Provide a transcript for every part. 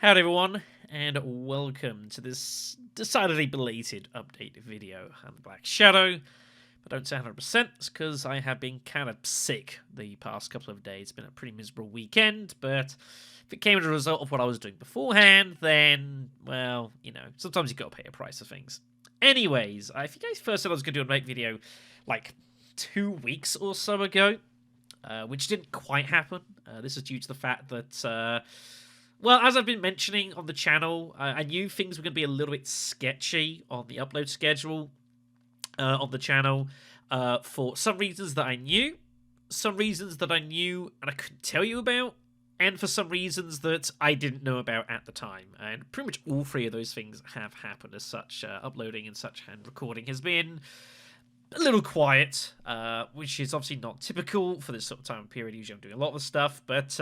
Howdy everyone, and welcome to this decidedly belated update video on the Black Shadow. But don't say 100%, because I have been kind of sick the past couple of days. It's been a pretty miserable weekend, but if it came as a result of what I was doing beforehand, then, well, you know, sometimes you've got to pay a price for things. Anyways, if you guys first said I was going to do a make video like 2 weeks or so ago, which didn't quite happen. This is due to the fact that... well, as I've been mentioning on the channel, I knew things were going to be a little bit sketchy on the upload schedule on the channel for some reasons that I knew, some reasons that I knew and I couldn't tell you about, and for some reasons that I didn't know about at the time. And pretty much all three of those things have happened as such. Uploading and such and recording has been a little quiet, which is obviously not typical for this sort of time period. Usually I'm doing a lot of stuff, but,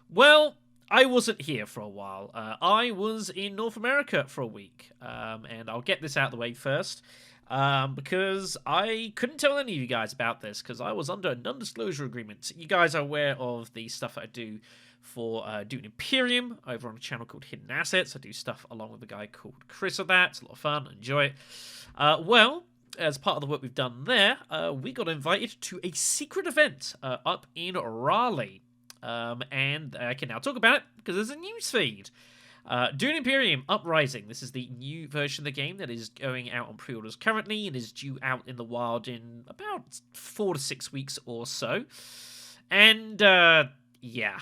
well... I wasn't here for a while. I was in North America for a week, and I'll get this out of the way first, because I couldn't tell any of you guys about this, because I was under a non-disclosure agreement. You guys are aware of the stuff I do for Dune Imperium over on a channel called Hidden Assets. I do stuff along with a guy called Chris of that. It's a lot of fun. Enjoy it. Well, as part of the work we've done there, we got invited to a secret event up in Raleigh. And I can now talk about it because there's a news feed. Dune Imperium Uprising. This is the new version of the game that is going out on pre-orders currently and is due out in the wild in about 4 to 6 weeks or so. And, yeah.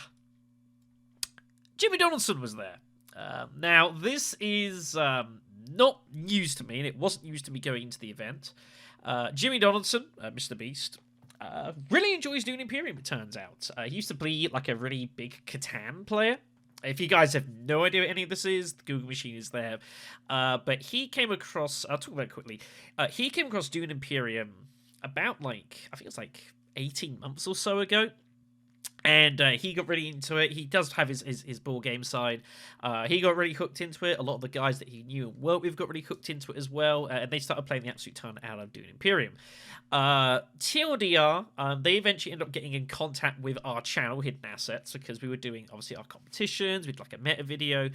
Jimmy Donaldson was there. Now, this is not news to me, and it wasn't news to me going into the event. Jimmy Donaldson, MrBeast, really enjoys Dune Imperium, it turns out. He used to be like a really big Catan player. If you guys have no idea what any of this is, the Google machine is there. But he came across, I'll talk about it quickly. He came across Dune Imperium about like, I think it was like 18 months or so ago. And he got really into it. He does have his board game side. He got really hooked into it. A lot of the guys that he knew and worked with got really hooked into it as well. And they started playing the absolute ton out of Dune Imperium. TLDR, they eventually ended up getting in contact with our channel, Hidden Assets, because we were doing, obviously, our competitions. We did like a meta video.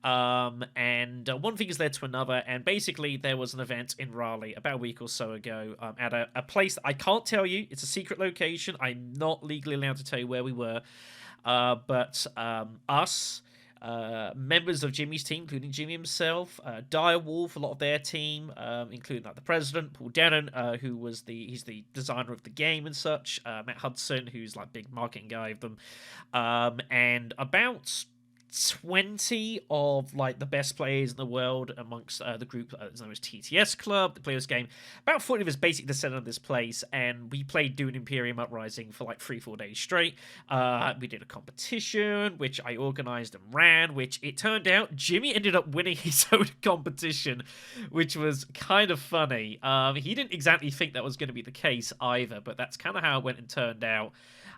And one thing has led to another. And basically, there was an event in Raleigh about a week or so ago at a place that I can't tell you. It's a secret location. I'm not legally allowed to tell you where we were, but us, members of Jimmy's team, including Jimmy himself, Direwolf, a lot of their team, including like the president, Paul Denon, who was he's the designer of the game and such, Matt Hudson, who's like big marketing guy of them, and about 20 of like the best players in the world amongst the group known as TTS Club, the Players Game. About 40 of us basically descended on this place, and we played Dune Imperium Uprising for like 3-4 days straight. We did a competition, which I organized and ran, which it turned out Jimmy ended up winning his own competition, which was kind of funny. He didn't exactly think that was going to be the case either, but that's kind of how it went and turned out.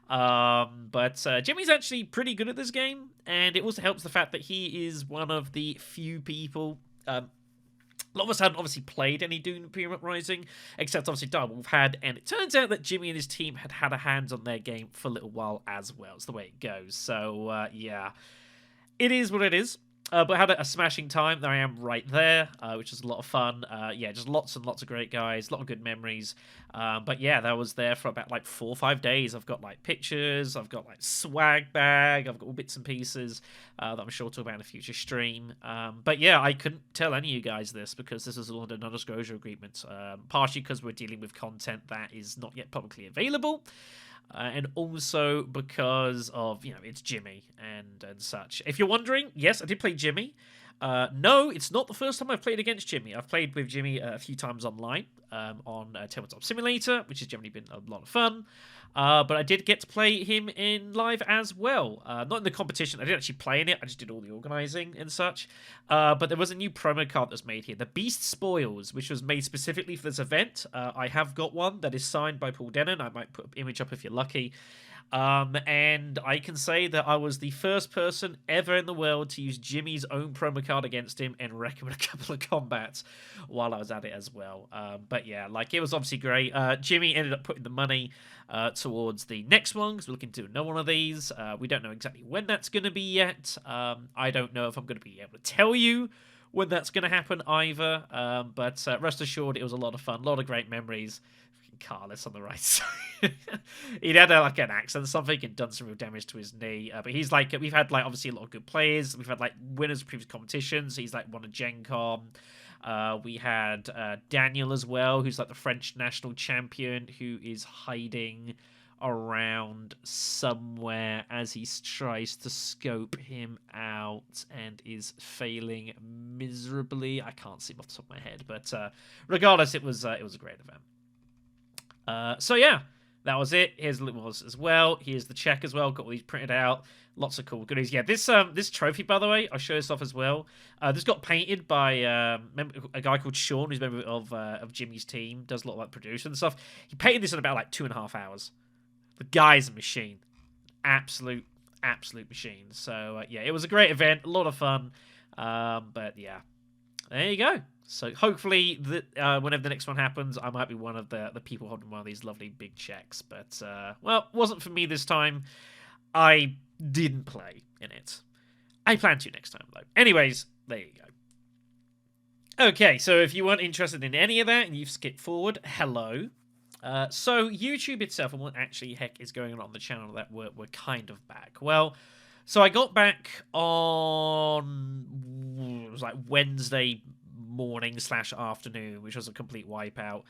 But Jimmy's actually pretty good at this game, and it also helps the fact that he is one of the few people. A lot of us hadn't obviously played any Dune Imperium Uprising, except obviously Direwolf had, and it turns out that Jimmy and his team had had a hands on their game for a little while as well. It's the way it goes. So, yeah. It is what it is. But I had a smashing time. There I am right there, which was a lot of fun. Yeah, just lots and lots of great guys, a lot of good memories. But yeah, that was there for about like 4 or 5 days. I've got like pictures, I've got like swag bag, I've got all bits and pieces that I'm sure we'll talk about in a future stream. But yeah, I couldn't tell any of you guys this because this is all under non-disclosure agreements, partially because we're dealing with content that is not yet publicly available. And also because of, you know, it's Jimmy and such. If you're wondering, yes, I did play Jimmy. No, it's not the first time I've played against Jimmy. I've played with Jimmy a few times online on Tabletop Simulator, which has generally been a lot of fun. But I did get to play him in live as well. Not in the competition. I didn't actually play in it. I just did all the organising and such. But there was a new promo card that's made here. The Beast Spoils, which was made specifically for this event. I have got one that is signed by Paul Denon. I might put an image up if you're lucky. And I can say that I was the first person ever in the world to use Jimmy's own promo card against him and wreck him in a couple of combats while I was at it as well. But yeah, like, it was obviously great. Jimmy ended up putting the money towards the next one, because we're looking to do another one of these. We don't know exactly when that's going to be yet. I don't know if I'm going to be able to tell you when that's going to happen either. But rest assured, it was a lot of fun, a lot of great memories. Carlos on the right side. He'd had like an accident, something, and done some real damage to his knee. But he's like, we've had like obviously a lot of good players. We've had like winners of previous competitions. He's like won a Gen Con. We had Daniel as well, who's like the French national champion, who is hiding around somewhere as he tries to scope him out and is failing miserably. I can't see him off the top of my head, but regardless, it was a great event. So yeah, that was it. Here's what it was as well. Here's the check as well. Got all these printed out. Lots of cool goodies. Yeah, this trophy, by the way, I'll show this off as well. This got painted by a guy called Sean, who's a member of Jimmy's team. Does a lot of like producing and stuff. He painted this in about like 2.5 hours. The guy's a machine. Absolute machine. So yeah, it was a great event. A lot of fun. But yeah, there you go. So hopefully, whenever the next one happens, I might be one of the people holding one of these lovely big checks. But, well, it wasn't for me this time. I didn't play in it. I plan to next time, though. Anyways, there you go. Okay, so if you weren't interested in any of that and you've skipped forward, hello. So YouTube itself, and what actually heck is going on the channel that we're kind of back. Well, so I got back on, it was like Wednesday morning / afternoon, which was a complete wipeout.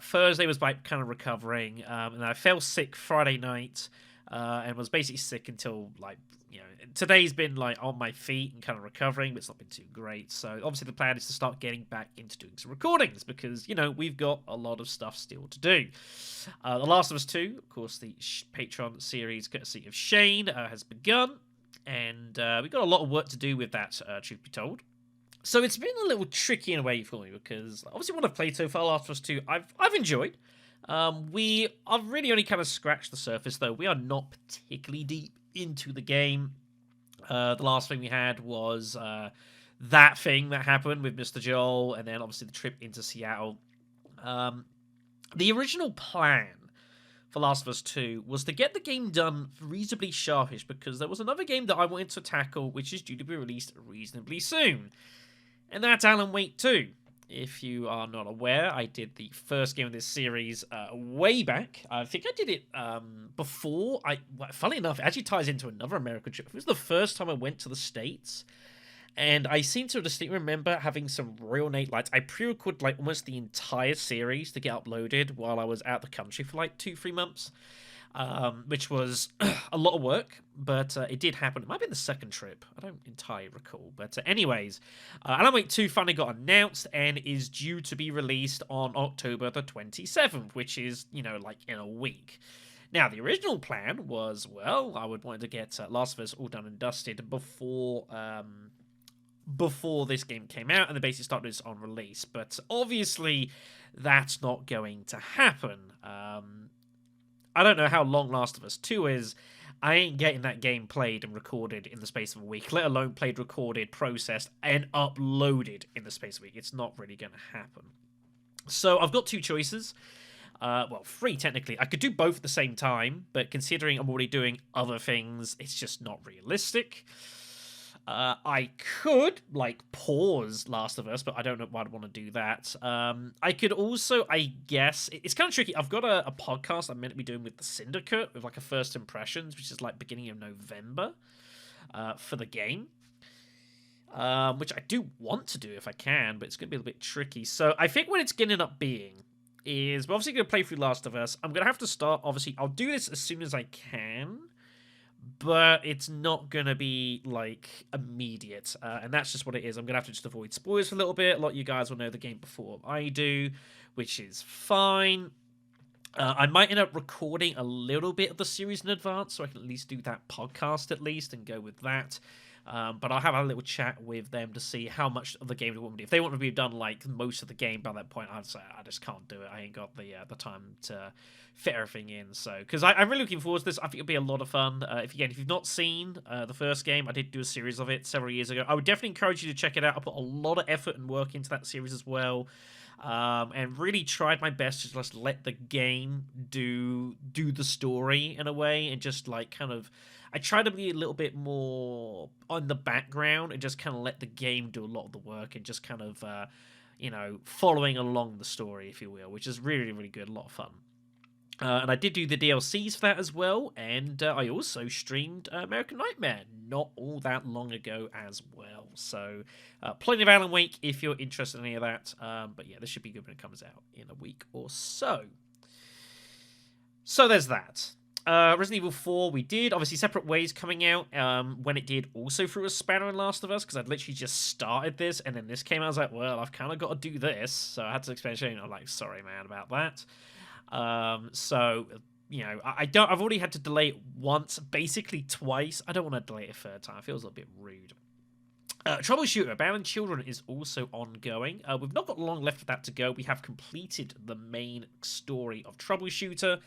Thursday was like kind of recovering, and I fell sick Friday night, and was basically sick until like, you know, today's been like on my feet and kind of recovering, but it's not been too great. So obviously the plan is to start getting back into doing some recordings, because, you know, we've got a lot of stuff still to do. The Last of Us 2, of course, the Patreon series courtesy of Shane, has begun, and we've got a lot of work to do with that, truth be told. So it's been a little tricky in a way for me, because obviously what I've played so far, Last of Us 2, I've enjoyed. I've really only kind of scratched the surface, though. We are not particularly deep into the game. The last thing we had was that thing that happened with Mr. Joel, and then obviously the trip into Seattle. The original plan for Last of Us 2 was to get the game done reasonably sharpish, because there was another game that I wanted to tackle, which is due to be released reasonably soon. And that's Alan Wake 2. If you are not aware, I did the first game of this series way back. I think I did it before. Funnily enough, it actually ties into another American trip. It was the first time I went to the States. And I seem to distinctly remember having some real Nate lights. I pre-recorded like almost the entire series to get uploaded while I was out the country for like 2-3 months. Which was a lot of work, but it did happen. It might have been the second trip. I don't entirely recall. But anyways, Alan Wake 2 finally got announced and is due to be released on October the 27th, which is, you know, like in a week. Now, the original plan was, well, I would want to get Last of Us all done and dusted before this game came out, and they basically started this on release. But obviously, that's not going to happen. I don't know how long Last of Us 2 is. I ain't getting that game played and recorded in the space of a week, let alone played, recorded, processed, and uploaded in the space of a week. It's not really going to happen. So I've got 2 choices. Well, 3 technically. I could do both at the same time, but considering I'm already doing other things, it's just not realistic. I could, like, pause Last of Us, but I don't know why I'd want to do that. I could also, I guess, it's kind of tricky. I've got a podcast I'm meant to be doing with the Syndicate, with, like, a First Impressions, which is, like, beginning of November, for the game. Which I do want to do if I can, but it's going to be a bit tricky. So I think what it's going to end up being is, we're obviously going to play through Last of Us. I'm going to have to start, obviously, I'll do this as soon as I can, but it's not going to be, like, immediate, and that's just what it is. I'm going to have to just avoid spoilers for a little bit. A lot of you guys will know the game before I do, which is fine. I might end up recording a little bit of the series in advance, so I can at least do that podcast at least and go with that. But I'll have a little chat with them to see how much of the game they want me to do. If they want to be done like most of the game by that point, I'd say I just can't do it. I ain't got the time to fit everything in. So, because I'm really looking forward to this. I think it'll be a lot of fun. If you've not seen the first game, I did do a series of it several years ago. I would definitely encourage you to check it out. I put a lot of effort and work into that series as well. And really tried my best to just let the game do the story in a way, and just like kind of, I try to be a little bit more on the background and just kind of let the game do a lot of the work, and just kind of following along the story, if you will, which is really, really good, a lot of fun. And I did do the DLCs for that as well, and I also streamed American Nightmare not all that long ago as well. So plenty of Alan Wake if you're interested in any of that. But yeah, this should be good when it comes out in a week or so. So there's that. Resident Evil 4, we did. Obviously, Separate Ways coming out. When it did, also threw a spanner in Last of Us, because I'd literally just started this, and then this came out. I was like, well, I've kind of got to do this. So I had to explain it. I'm like, sorry, man, about that. So, I've already had to delay it once, basically twice. I don't want to delay it a third time. It feels a little bit rude. Troubleshooter, Abound Children is also ongoing. We've not got long left for that to go. We have completed the main story of Troubleshooter,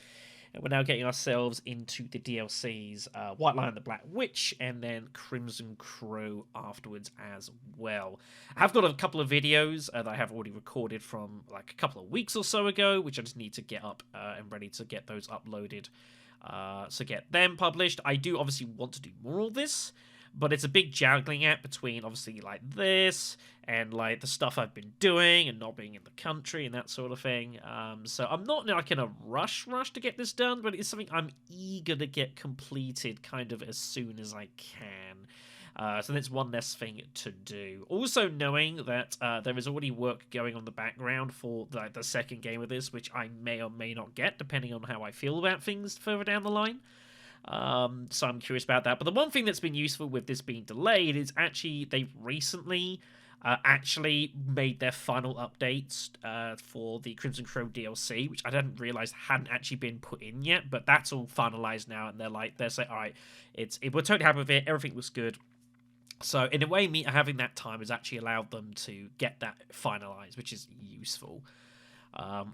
and we're now getting ourselves into the DLCs, White Lion, the Black Witch, and then Crimson Crow afterwards as well. I have got a couple of videos that I have already recorded from like a couple of weeks or so ago, which I just need to get up and ready to get those uploaded, so get them published. I do obviously want to do more of this, but it's a big juggling act between obviously like this and like the stuff I've been doing and not being in the country and that sort of thing. So I'm not like in a rush to get this done, but it's something I'm eager to get completed kind of as soon as I can. So that's one less thing to do. Also knowing that there is already work going on the background for the second game of this, which I may or may not get depending on how I feel about things further down the line. So I'm curious about that. But the one thing that's been useful with this being delayed is actually they've recently actually made their final updates for the Crimson Crow DLC, which I didn't realize hadn't actually been put in yet, but that's all finalized now, and they're saying, all right, we're totally happy with it, everything looks good. So in a way, me having that time has actually allowed them to get that finalized, which is useful.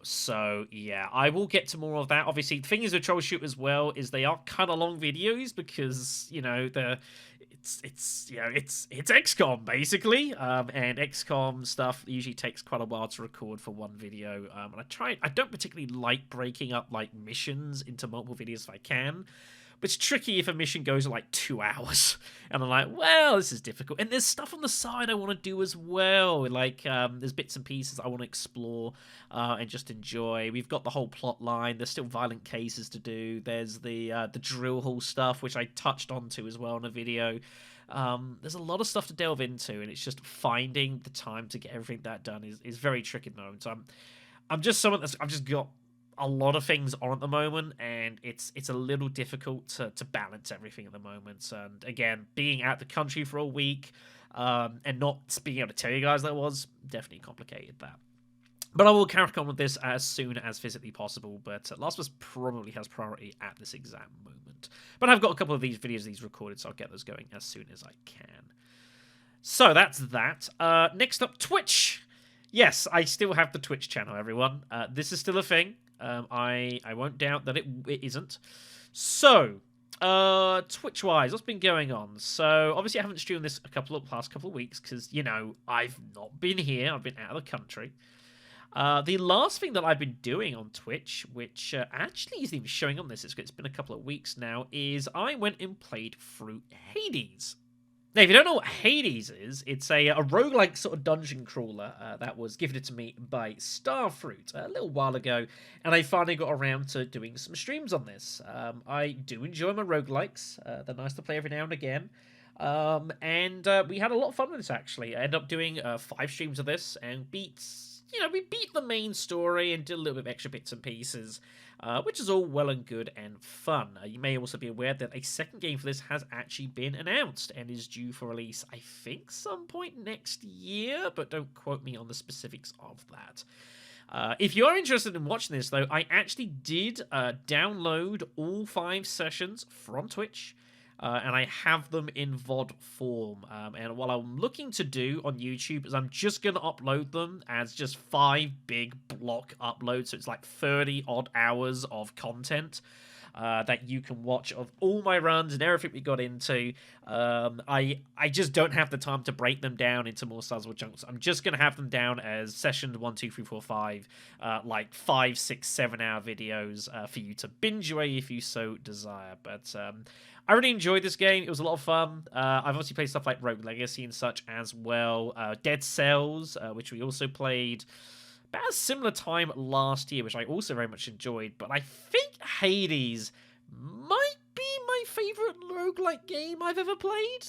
So yeah, I will get to more of that. Obviously, the thing is with Troubleshoot as well is they are kind of long videos because it's XCOM basically, and XCOM stuff usually takes quite a while to record for one video. And I don't particularly like breaking up like missions into multiple videos if I can. But it's tricky if a mission goes like 2 hours. And I'm like, well, this is difficult. And there's stuff on the side I want to do as well. Like, there's bits and pieces I want to explore and just enjoy. We've got the whole plot line. There's still violent cases to do. There's the drill hall stuff, which I touched onto as well in a video. There's a lot of stuff to delve into, and it's just finding the time to get everything that done is very tricky at the moment. So I'm just someone I've just got a lot of things on at the moment, and it's a little difficult to balance everything at the moment. And again, being out the country for a week and not being able to tell you guys that was definitely complicated that. But I will carry on with this as soon as physically possible, but Last of Us probably has priority at this exact moment. But I've got a couple of these videos recorded, so I'll get those going as soon as I can. So that's that. Next up, Twitch. Yes, I still have the Twitch channel, everyone. This is still a thing. I won't doubt that it isn't. So, Twitch-wise, what's been going on? So, obviously I haven't streamed this past couple of weeks because, I've not been here. I've been out of the country. The last thing that I've been doing on Twitch, which actually isn't even showing on this, it's been a couple of weeks now, is I went and played through Hades. Now, if you don't know what Hades is, it's a roguelike sort of dungeon crawler that was gifted to me by Starfruit a little while ago, and I finally got around to doing some streams on this. I do enjoy my roguelikes. They're nice to play every now and again. And we had a lot of fun with this, actually. I ended up doing 5 streams of this and we beat the main story and did a little bit of extra bits and pieces, which is all well and good and fun. You may also be aware that a second game for this has actually been announced and is due for release, I think, some point next year, but don't quote me on the specifics of that. If you are interested in watching this, though, I actually did download all 5 sessions from Twitch. and I have them in VOD form. And what I'm looking to do on YouTube is I'm just going to upload them as just 5 big block uploads. So it's like 30 odd hours of content. That you can watch of all my runs and everything we got into. I just don't have the time to break them down into more sizable chunks. I'm just gonna have them down as sessions 1, 2, 3, 4, 5, like 5, 6, 7 hour videos for you to binge away if you so desire. But I really enjoyed this game. It was a lot of fun. I've obviously played stuff like Rogue Legacy and such as well. Dead Cells, which we also played about a similar time last year, which I also very much enjoyed. But I think Hades might be my favorite roguelike game I've ever played.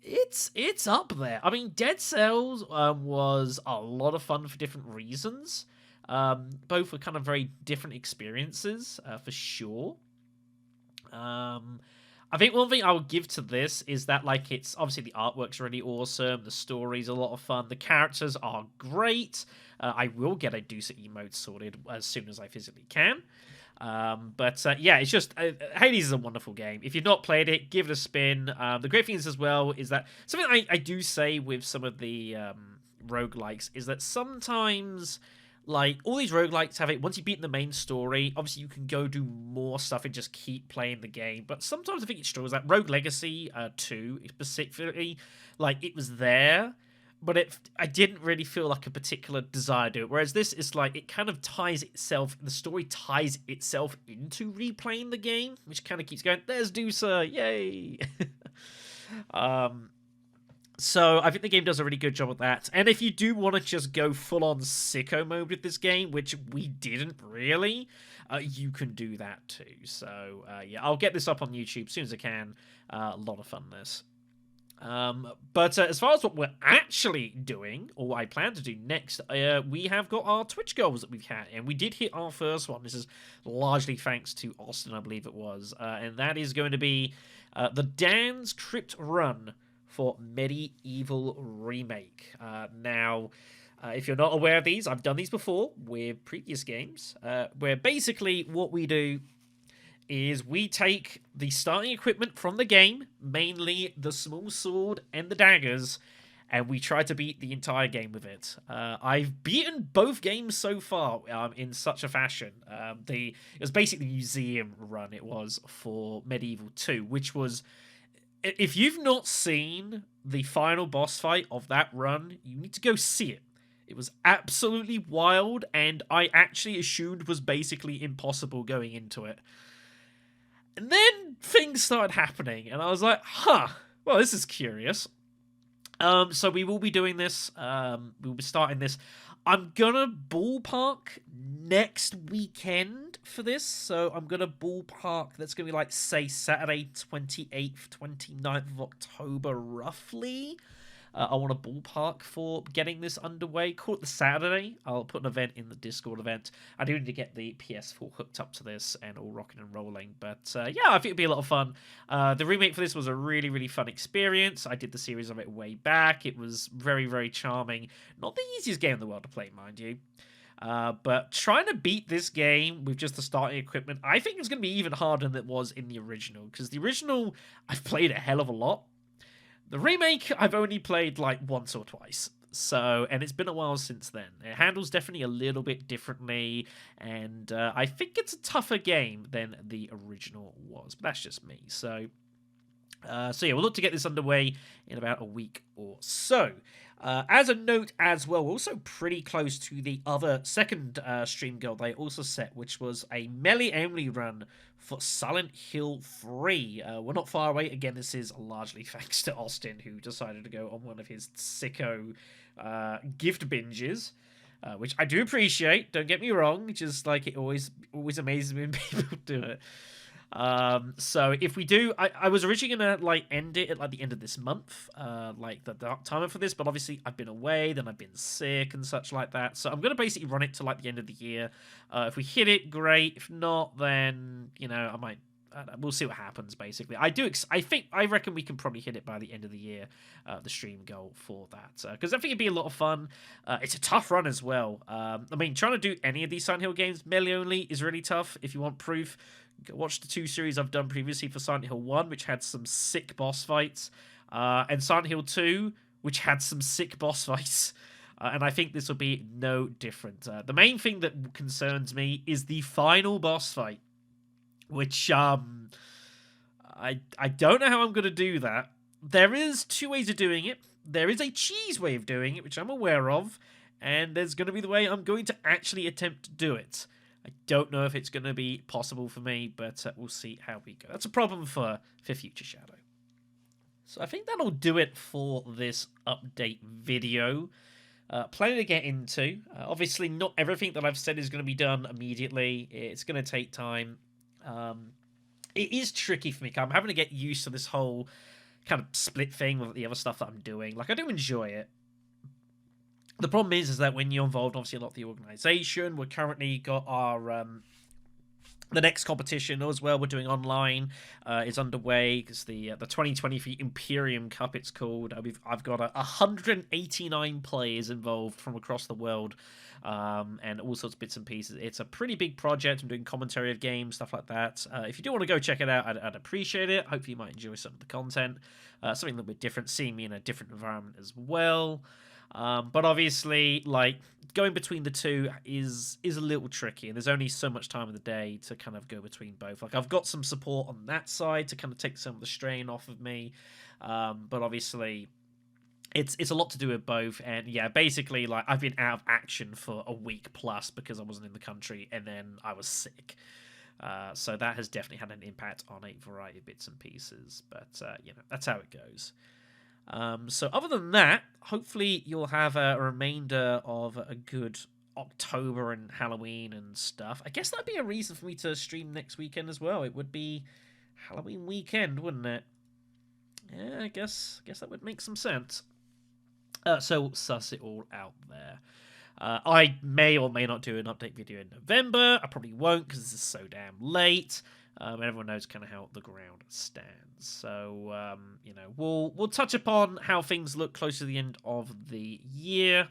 It's up there. I mean, Dead Cells was a lot of fun for different reasons. Both were kind of very different experiences, for sure. I think one thing I would give to this is that, like, it's obviously the artwork's really awesome, the story's a lot of fun, the characters are great. I will get a Deucer emote sorted as soon as I physically can. But yeah, it's just Hades is a wonderful game. If you've not played it, give it a spin. The great thing is as well is that something I do say with some of the roguelikes is that sometimes, like, all these roguelikes have it, once you beat the main story, obviously you can go do more stuff and just keep playing the game. But sometimes I think it struggles. Like Rogue Legacy 2, specifically, like, it was there, but I didn't really feel like a particular desire to do it. Whereas this is like, it kind of ties itself, the story ties itself into replaying the game, which kind of keeps going, there's Deucer, yay! So I think the game does a really good job of that. And if you do want to just go full-on sicko mode with this game, which we didn't really, you can do that too. So yeah, I'll get this up on YouTube as soon as I can. A lot of fun, this. But as far as what we're actually doing, or what I plan to do next, we have got our Twitch goals that we've had, and we did hit our first one. This is largely thanks to Austin, I believe it was, and that is going to be the Dan's Crypt run for Medieval Remake. Now, if you're not aware of these, I've done these before with previous games, where basically what we do is we take the starting equipment from the game, mainly the small sword and the daggers, and we try to beat the entire game with it. I've beaten both games so far in such a fashion. It was basically the museum run it was for Medieval 2, which was... If you've not seen the final boss fight of that run, you need to go see it. It was absolutely wild, and I actually assumed was basically impossible going into it. And then things started happening, and I was like, huh, well, this is curious. So we will be doing this. We'll be starting this. I'm gonna ballpark next weekend for this. So I'm gonna ballpark, that's gonna be like, say, Saturday 28th, 29th of October, roughly. I want a ballpark for getting this underway. Call it the Saturday. I'll put an event in the Discord event. I do need to get the PS4 hooked up to this and all rocking and rolling. But yeah, I think it'd be a lot of fun. The remake for this was a really, really fun experience. I did the series of it way back. It was very, very charming. Not the easiest game in the world to play, mind you. But trying to beat this game with just the starting equipment, I think it's going to be even harder than it was in the original. Because the original, I've played a hell of a lot. The remake, I've only played like once or twice. So, and it's been a while since then. It handles definitely a little bit differently, and I think it's a tougher game than the original was. But that's just me. So yeah, we'll look to get this underway in about a week or so. As a note as well, we're also pretty close to the other second stream goal they also set, which was a melee-only run for Silent Hill 3. We're not far away. Again, this is largely thanks to Austin, who decided to go on one of his sicko gift binges, which I do appreciate. Don't get me wrong. Just like, it always amazes me when people do it. So if we do, I was originally gonna like end it at like the end of this month, like the timer for this, but obviously I've been away, then I've been sick and such like that, so I'm gonna basically run it to like the end of the year. If we hit it, great. If not, then, you know, I might, we'll see what happens. Basically, I reckon we can probably hit it by the end of the year, the stream goal for that, because I think it'd be a lot of fun. It's a tough run as well. I mean, trying to do any of these Silent Hill games melee only is really tough. If you want proof, Go watch the 2 series I've done previously for Silent Hill 1, which had some sick boss fights, and Silent Hill 2, which had some sick boss fights. And I think this will be no different. The main thing that concerns me is the final boss fight, which I don't know how I'm going to do that. There is 2 ways of doing it. There is a cheese way of doing it, which I'm aware of, and there's going to be the way I'm going to actually attempt to do it. I don't know if it's going to be possible for me, but we'll see how we go. That's a problem for Future Shadow. So I think that'll do it for this update video. Plenty to get into. Obviously, not everything that I've said is going to be done immediately. It's going to take time. It is tricky for me. I'm having to get used to this whole kind of split thing with the other stuff that I'm doing. Like, I do enjoy it. The problem is that when you're involved, obviously, a lot of the organization, we're currently got our the next competition as well. We're doing online is underway because the 2023 Imperium Cup, it's called. I've got 189 players involved from across the world, and all sorts of bits and pieces. It's a pretty big project. I'm doing commentary of games, stuff like that. If you do want to go check it out, I'd appreciate it. Hopefully, you might enjoy some of the content. Something a little bit different, seeing me in a different environment as well. But obviously, like, going between the two is a little tricky, and there's only so much time of the day to kind of go between both. Like, I've got some support on that side to kind of take some of the strain off of me, but obviously it's a lot to do with both. And yeah, basically, like, I've been out of action for a week plus because I wasn't in the country, and then I was sick. So that has definitely had an impact on a variety of bits and pieces, but you know, that's how it goes. So other than that, hopefully you'll have a remainder of a good October and Halloween and stuff. I guess that'd be a reason for me to stream next weekend as well. It would be Halloween weekend, wouldn't it? Yeah, I guess that would make some sense. So we'll suss it all out there. I may or may not do an update video in November. I probably won't because this is so damn late. Everyone knows kind of how the ground stands. So, you know, we'll touch upon how things look close to the end of the year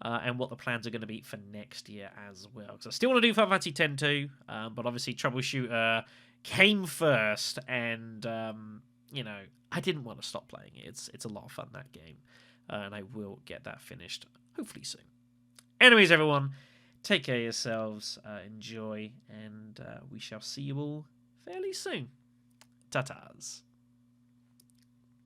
and what the plans are going to be for next year as well. Because I still want to do Final Fantasy X-2, but obviously Troubleshooter came first, and, you know, I didn't want to stop playing it. It's a lot of fun, that game, and I will get that finished hopefully soon. Anyways, everyone, take care of yourselves, enjoy, and we shall see you all fairly soon. Ta-tas.